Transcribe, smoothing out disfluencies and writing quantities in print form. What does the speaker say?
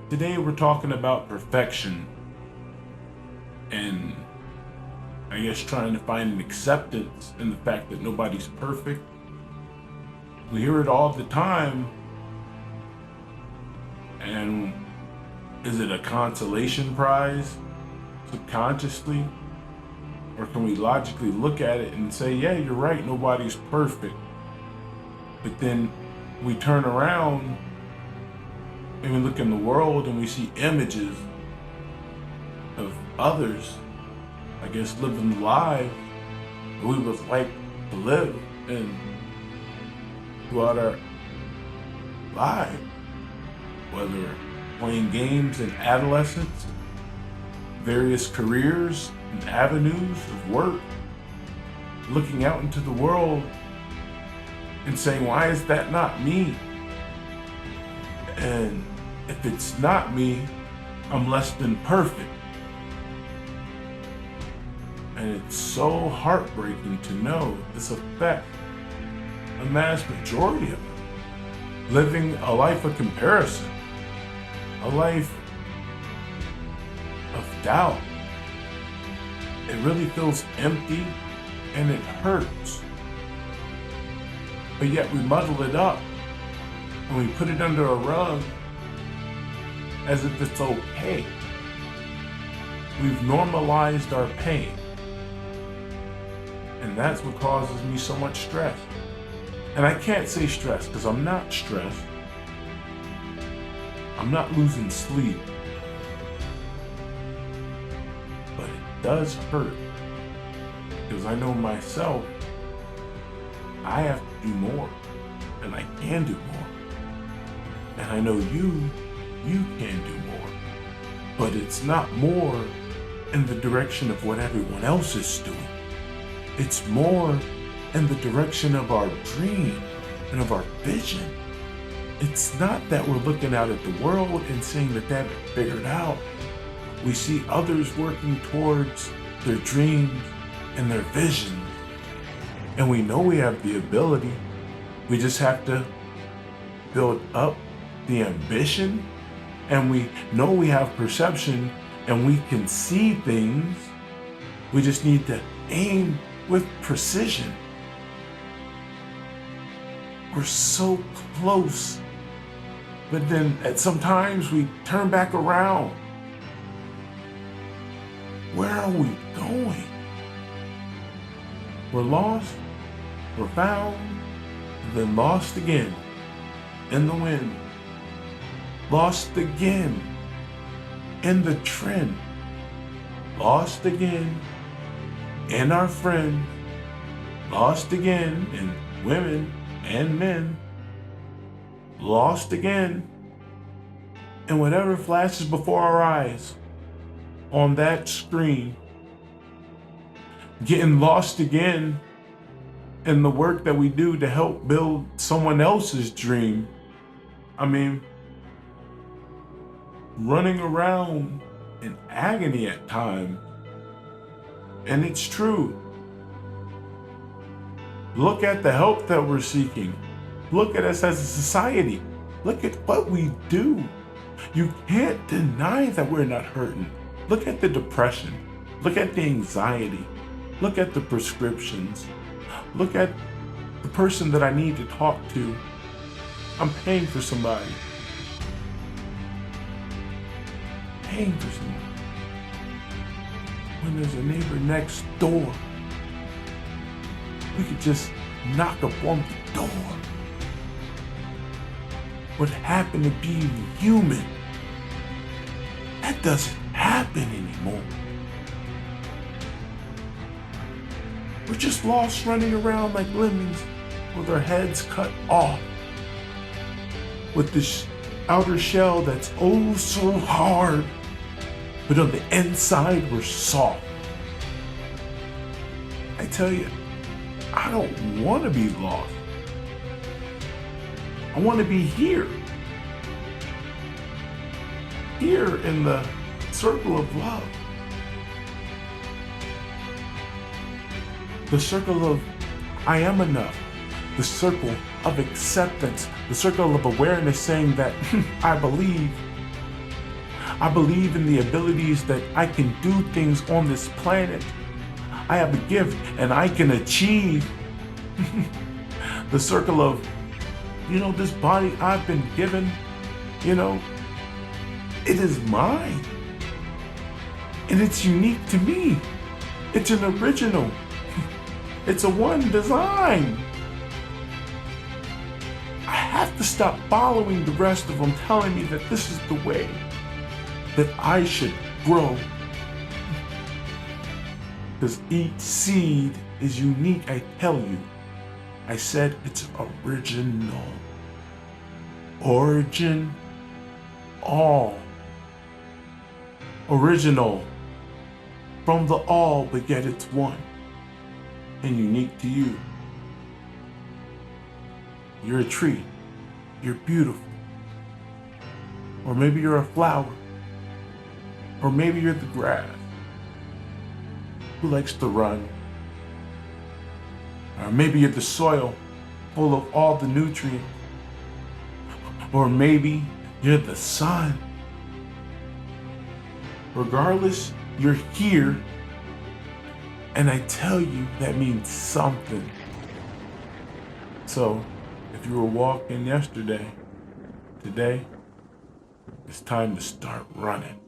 Today we're talking about perfection and I guess trying to find an acceptance in the fact that nobody's perfect. We hear it all the time. And is it a consolation prize subconsciously? Or can we logically look at it and say, yeah, you're right, nobody's perfect. But then we turn around and we look in the world and we see images of others, I guess, living lives that we would like to live and throughout our lives, whether playing games in adolescence, various careers and avenues of work, looking out into the world and saying, why is that not me? And if it's not me, I'm less than perfect. And it's so heartbreaking to know this affects a mass majority of it. Living a life of comparison, a life of doubt. It really feels empty and it hurts. But yet we muddle it up and we put it under a rug as if it's okay. We've normalized our pain. And that's what causes me so much stress. And I can't say stress because I'm not stressed. I'm not losing sleep. But it does hurt because I know myself, I have to do more and I can do more. And I know you can do more. But it's not more in the direction of what everyone else is doing. It's more in the direction of our dream and of our vision. It's not that we're looking out at the world and saying that they're figured out. We see others working towards their dreams and their visions. And we know we have the ability. We just have to build up the ambition. And we know we have perception and we can see things. We just need to aim with precision. We're so close, but then at some times we turn back around. Where are we going? We're lost, we're found, and then lost again in the wind. Lost again in the trend. Lost again in our friends. Lost again in women and men. Lost again in whatever flashes before our eyes on that screen. Getting lost again in the work that we do to help build someone else's dream. I mean, running around in agony at times. And it's true. Look at the help that we're seeking. Look at us as a society. Look at what we do. You can't deny that we're not hurting. Look at the depression. Look at the anxiety. Look at the prescriptions. Look at the person that I need to talk to. I'm paying for somebody. Paying for somebody. When there's a neighbor next door, we could just knock upon the door. What happened to being human? That doesn't happen anymore. We're just lost running around like lemmings with our heads cut off. With this outer shell that's oh so hard, but on the inside we're soft. I tell you, I don't want to be lost. I want to be here. Here in the circle of love. The circle of I am enough. The circle of acceptance. The circle of awareness saying that I believe I believe in the abilities that I can do things on this planet. I have a gift and I can achieve the circle of, this body I've been given, it is mine. And it's unique to me. It's an original. It's a one design. I have to stop following the rest of them telling me that this is the way that I should grow. Because each seed is unique, I tell you. I said it's original. Origin, all. Original. From the all, but yet it's one. And unique to you. You're a tree. You're beautiful. Or maybe you're a flower. Or maybe you're the grass who likes to run. Or maybe you're the soil full of all the nutrients. Or maybe you're the sun. Regardless, you're here. And I tell you, that means something. So, if you were walking yesterday, today, it's time to start running.